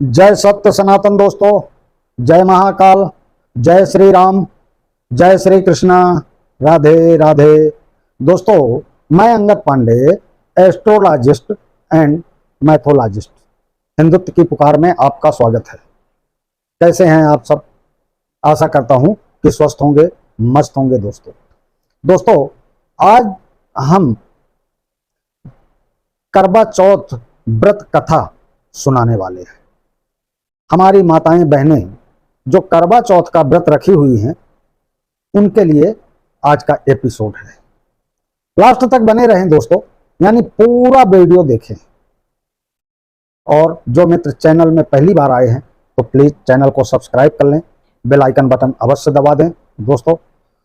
जय सत्य सनातन दोस्तों, जय महाकाल, जय श्री राम, जय श्री कृष्णा, राधे राधे। दोस्तों, मैं अंगद पांडे, एस्ट्रोलॉजिस्ट एंड मैथोलॉजिस्ट, हिंदुत्व की पुकार में आपका स्वागत है। कैसे हैं आप सब? आशा करता हूं कि स्वस्थ होंगे, मस्त होंगे। दोस्तों, आज हम करवा चौथ व्रत कथा सुनाने वाले हैं। हमारी माताएं बहनें जो करवा चौथ का व्रत रखी हुई हैं, उनके लिए आज का एपिसोड है। लास्ट तक बने रहें दोस्तों, यानी पूरा वीडियो देखें। और जो मित्र चैनल में पहली बार आए हैं तो प्लीज चैनल को सब्सक्राइब कर लें, बेल आइकन बटन अवश्य दबा दें दोस्तों।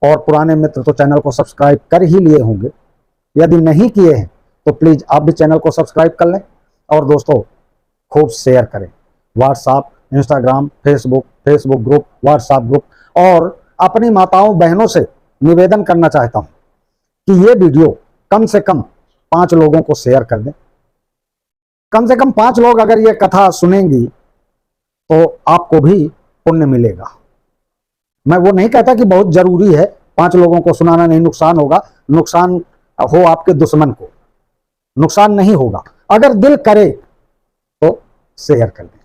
और पुराने मित्र तो चैनल को सब्सक्राइब कर ही लिए होंगे, यदि नहीं किए हैं तो प्लीज आप भी चैनल को सब्सक्राइब कर लें। और दोस्तों, खूब शेयर करें, WhatsApp, Instagram, Facebook group, WhatsApp group. और अपनी माताओं बहनों से निवेदन करना चाहता हूं कि ये वीडियो कम से कम 5 लोगों को शेयर कर दें। कम से कम 5 लोग अगर ये कथा सुनेंगी तो आपको भी पुण्य मिलेगा। मैं वो नहीं कहता कि बहुत जरूरी है 5 लोगों को सुनाना, नहीं नुकसान होगा। नुकसान हो आपके दुश्मन को, नुकसान नहीं होगा। अगर दिल करे तो शेयर कर दें।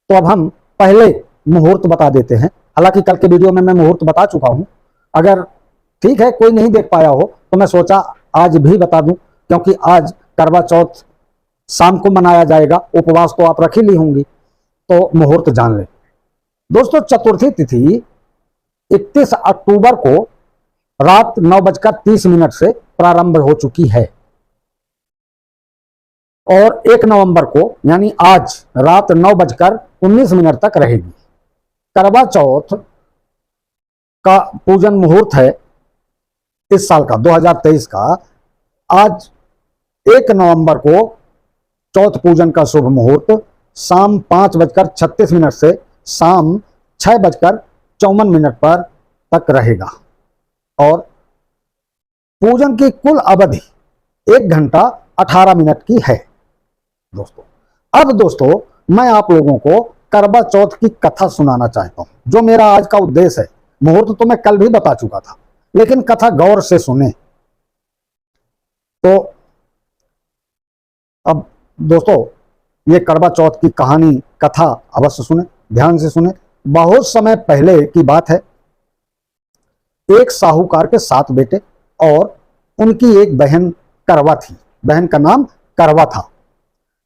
तो अब हम पहले मुहूर्त बता देते हैं। हालांकि कल के वीडियो में मैं मुहूर्त बता चुका हूं। अगर ठीक है कोई नहीं देख पाया हो तो मैं सोचा आज भी बता दूं, क्योंकि आज करवा चौथ शाम को मनाया जाएगा। उपवास तो आप रख ही ली होंगी, तो मुहूर्त जान लें दोस्तों। चतुर्थी तिथि 31 अक्टूबर को रात 9:30 से प्रारंभ हो चुकी है और 1 नवंबर को यानी आज रात 9:19 तक रहेगी। करवा चौथ का पूजन मुहूर्त है इस साल का 2023 का। आज 1 नवंबर को चौथ पूजन का शुभ मुहूर्त शाम 5:36 से शाम 6:54 पर तक रहेगा और पूजन की कुल अवधि 1 घंटा 18 मिनट की है दोस्तों। अब दोस्तों, मैं आप लोगों को करवा चौथ की कथा सुनाना चाहता हूं। जो मेरा आज का उद्देश्य है, मुहूर्त तो मैं कल भी बता चुका था, लेकिन कथा गौर से सुने। तो अब दोस्तों, ये करवा चौथ की कहानी कथा अवश्य सुने, ध्यान से सुने। बहुत समय पहले की बात है। एक साहूकार के 7 बेटे और उनकी एक बहन करवा थी। बहन का नाम करवा था।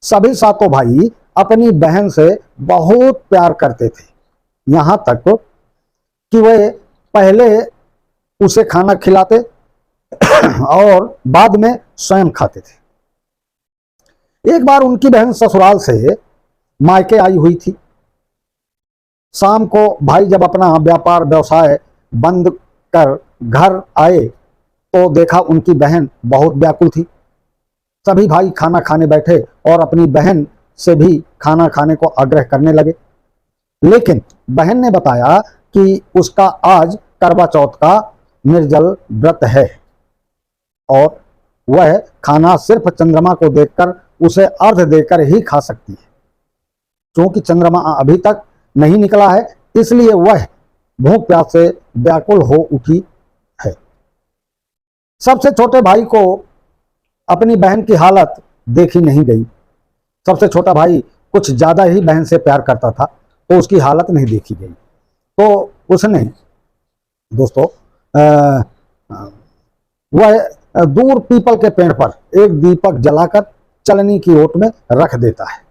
सभी 7 भाई अपनी बहन से बहुत प्यार करते थे, यहां तक कि वे पहले उसे खाना खिलाते और बाद में स्वयं खाते थे। एक बार उनकी बहन ससुराल से मायके आई हुई थी। शाम को भाई जब अपना व्यापार व्यवसाय बंद कर घर आए तो देखा उनकी बहन बहुत व्याकुल थी। सभी भाई खाना खाने बैठे और अपनी बहन से भी खाना खाने को आग्रह करने लगे, लेकिन बहन ने बताया कि उसका आज करवा चौथ का निर्जल व्रत है और वह खाना सिर्फ चंद्रमा को देखकर उसे अर्घ देकर ही खा सकती है। क्योंकि चंद्रमा अभी तक नहीं निकला है, इसलिए वह भूख प्यास से व्याकुल हो उठी है। सबसे छोटे भाई को अपनी बहन की हालत देखी नहीं गई। सबसे छोटा भाई कुछ ज्यादा ही बहन से प्यार करता था, तो उसकी हालत नहीं देखी गई। तो उसने दोस्तों वह दूर पीपल के पेड़ पर एक दीपक जलाकर चलनी की ओट में रख देता है।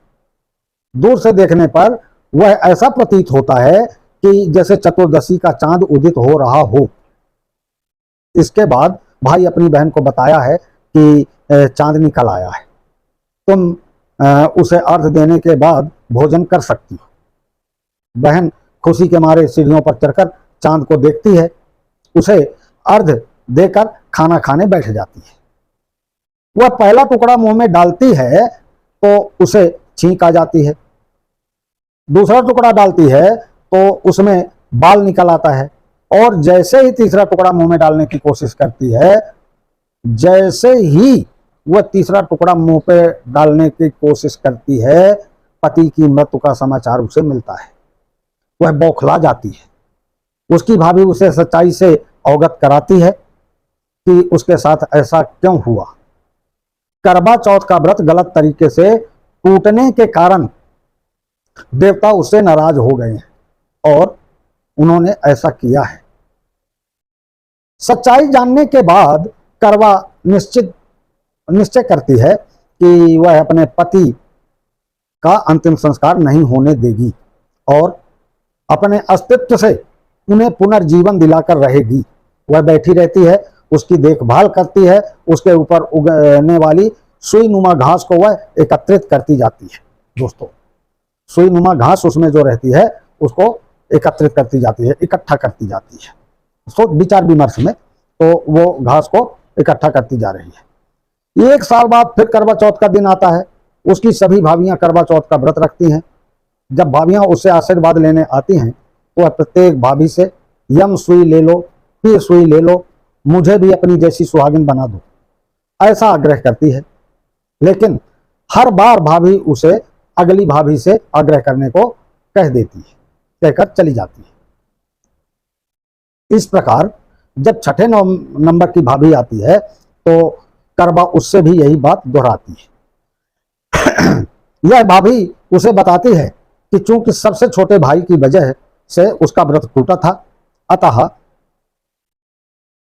दूर से देखने पर वह ऐसा प्रतीत होता है कि जैसे चतुर्दशी का चांद उदित हो रहा हो। इसके बाद भाई अपनी बहन को बताया है कि चांद निकल आया है, तुम उसे अर्घ देने के बाद भोजन कर सकती हो। बहन खुशी के मारे सीढ़ियों पर चढ़कर चांद को देखती है, उसे अर्घ देकर खाना खाने बैठ जाती है। वह पहला टुकड़ा मुंह में डालती है तो उसे छींक आ जाती है। दूसरा टुकड़ा डालती है तो उसमें बाल निकल आता है और जैसे ही तीसरा टुकड़ा मुंह में डालने की कोशिश करती है, जैसे ही वह तीसरा टुकड़ा मुंह पे डालने की कोशिश करती है, पति की मृत्यु का समाचार उसे मिलता है। वह बौखला जाती है। उसकी भाभी उसे सच्चाई से अवगत कराती है कि उसके साथ ऐसा क्यों हुआ। करवा चौथ का व्रत गलत तरीके से टूटने के कारण देवता उससे नाराज हो गए हैं और उन्होंने ऐसा किया है। सच्चाई जानने के बाद करवा निश्चय करती है कि वह अपने पति का अंतिम संस्कार नहीं होने देगी और अपने अस्तित्व से उन्हें पुनर्जीवन दिलाकर रहेगी। वह बैठी रहती है, उसकी देखभाल करती है, उसके ऊपर उगने वाली सुई नुमा घास को वह एकत्रित करती जाती है। दोस्तों, सुई नुमा घास उसमें जो रहती है उसको एकत्रित करती जाती है, इकट्ठा करती जाती है। तो विचार विमर्श में तो वो घास को इकट्ठा करती जा रही है। 1 साल बाद फिर करवा चौथ का दिन आता है। उसकी सभी भाभियां करवा चौथ का व्रत रखती हैं। जब भाभियां उससे आशीर्वाद लेने आती हैं तो वह प्रत्येक भाभी से यम सुई ले लो, फिर सुई ले लो, मुझे भी अपनी जैसी सुहागिन बना दो, ऐसा आग्रह करती है। लेकिन हर बार भाभी उसे अगली भाभी से आग्रह करने को कह देती है, कहकर चली जाती है। इस प्रकार जब छठे नंबर की भाभी आती है तो करवा उससे भी यही बात दोहराती है। यह भाभी उसे बताती है कि चूंकि सबसे छोटे भाई की वजह से उसका व्रत टूटा था, अतः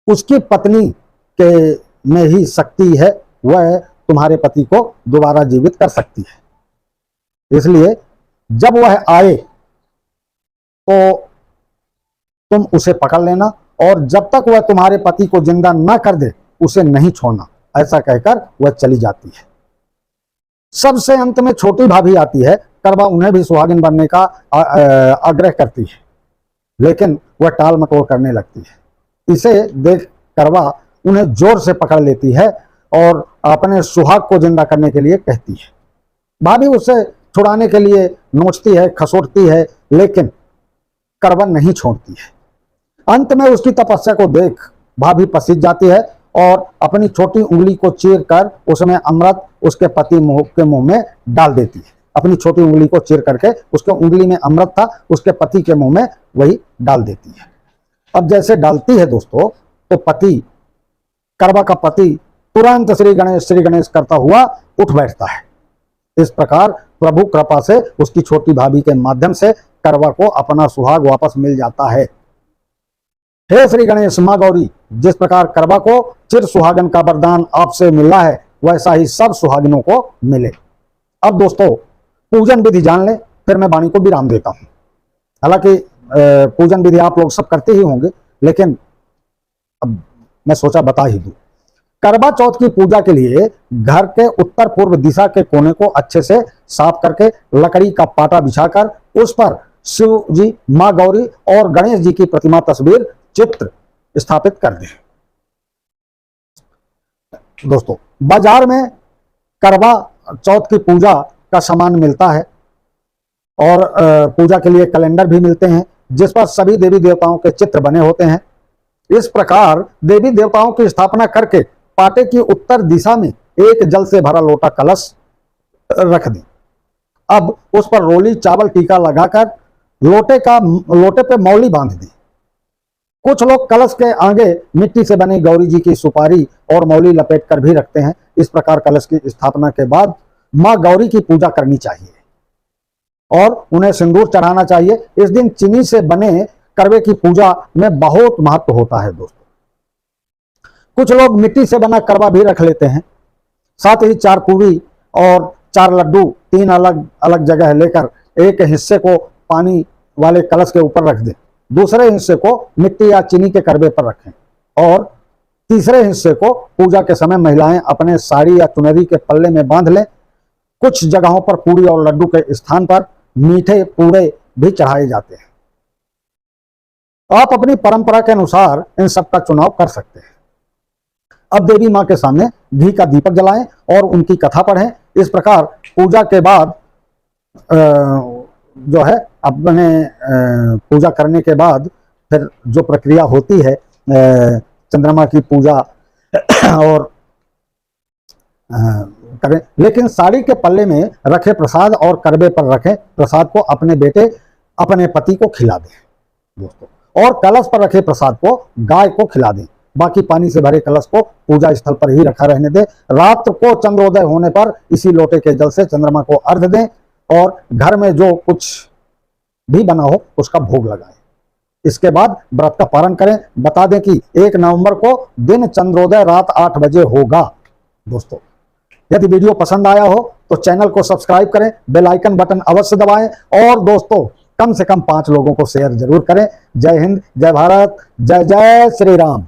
उसकी पत्नी के में ही शक्ति है, वह तुम्हारे पति को दोबारा जीवित कर सकती है। इसलिए जब वह आए तो तुम उसे पकड़ लेना और जब तक वह तुम्हारे पति को जिंदा न कर दे उसे नहीं छोड़ना, ऐसा कहकर वह चली जाती है। सबसे अंत में छोटी भाभी आती है। करवा उन्हें भी सुहागिन बनने का आग्रह करती है, लेकिन वह टाल मटोल करने लगती है। इसे देख करवा उन्हें जोर से पकड़ लेती है और अपने सुहाग को जिंदा करने के लिए कहती है। भाभी उसे छुड़ाने के लिए नोचती है, खसोटती है, लेकिन करवा नहीं छोड़ती है। अंत में उसकी तपस्या को देख भाभी पसीज जाती है और अपनी छोटी उंगली को चीर कर उसमें अमृत उसके पति के मुंह में डाल देती है। अपनी छोटी उंगली को चीर करके उसके उंगली में अमृत था, उसके पति के मुंह में वही डाल देती है। अब जैसे डालती है दोस्तों, तो पति, करवा का पति तुरंत श्री गणेश करता हुआ उठ बैठता है। इस प्रकार प्रभु कृपा से उसकी छोटी भाभी के माध्यम से करवा को अपना सुहाग वापस मिल जाता है। हे श्री गणेश, मां गौरी, जिस प्रकार करवा को चिर सुहागन का वरदान आपसे मिला है, वैसा ही सब सुहागिनों को मिले। अब दोस्तों पूजन विधि जान ले, फिर मैं वाणी को विराम देता हूं। हालांकि पूजन विधि आप लोग सब करते ही होंगे, लेकिन अब मैं सोचा बता ही दूं। करवा चौथ की पूजा के लिए घर के उत्तर पूर्व दिशा के कोने को अच्छे से साफ करके लकड़ी का पाटा बिछाकर उस पर शिव जी, मां गौरी और गणेश जी की प्रतिमा तस्वीर चित्र स्थापित कर दें। दोस्तों बाजार में करवा चौथ की पूजा का सामान मिलता है और पूजा के लिए कैलेंडर भी मिलते हैं जिस पर सभी देवी देवताओं के चित्र बने होते हैं। इस प्रकार देवी देवताओं की स्थापना करके पाटे की उत्तर दिशा में एक जल से भरा लोटा कलश रख दें। अब उस पर रोली चावल टीका लगाकर लोटे पे मौली बांध दें। कुछ लोग कलश के आगे मिट्टी से बनी गौरी जी की सुपारी और मौली लपेट कर भी रखते हैं। इस प्रकार कलश की स्थापना के बाद मां गौरी की पूजा करनी चाहिए और उन्हें सिंदूर चढ़ाना चाहिए। इस दिन चीनी से बने करवे की पूजा में बहुत महत्व होता है दोस्तों। कुछ लोग मिट्टी से बना करवा भी रख लेते हैं। साथ ही 4 पूरी और 4 लड्डू 3 अलग अलग जगह लेकर एक हिस्से को पानी वाले कलश के ऊपर रख दें, दूसरे हिस्से को मिट्टी या चीनी के करवे पर रखें और तीसरे हिस्से को पूजा के समय महिलाएं अपने साड़ी या चुनरी के पल्ले में बांध लें। कुछ जगहों पर पूरी और लड्डू के स्थान पर मीठे पूड़े भी चढ़ाए जाते हैं। आप अपनी परंपरा के अनुसार इन सब का चुनाव कर सकते हैं। अब देवी मां के सामने घी का दीपक जलाएं और उनकी कथा पढ़ें। इस प्रकार पूजा के बाद जो है अपने पूजा करने के बाद फिर जो प्रक्रिया होती है चंद्रमा की पूजा और करें, लेकिन साड़ी के पल्ले में रखे प्रसाद और करबे पर रखे प्रसाद को अपने बेटे अपने पति को खिला दें दोस्तों, और कलश पर रखे प्रसाद को गाय को खिला दें। बाकी पानी से भरे कलश को पूजा स्थल पर ही रखा रहने दें। रात को चंद्रोदय होने पर इसी लोटे के जल से चंद्रमा को अर्घ दें और घर में जो कुछ भी बना हो उसका भोग लगाएं। इसके बाद व्रत का पारण करें। बता दें कि 1 नवंबर को दिन चंद्रोदय रात 8 बजे होगा दोस्तों। यदि वीडियो पसंद आया हो तो चैनल को सब्सक्राइब करें, बेल आइकन बटन अवश्य दबाएं और दोस्तों कम से कम 5 लोगों को शेयर जरूर करें। जय हिंद, जय भारत, जय जय श्री राम।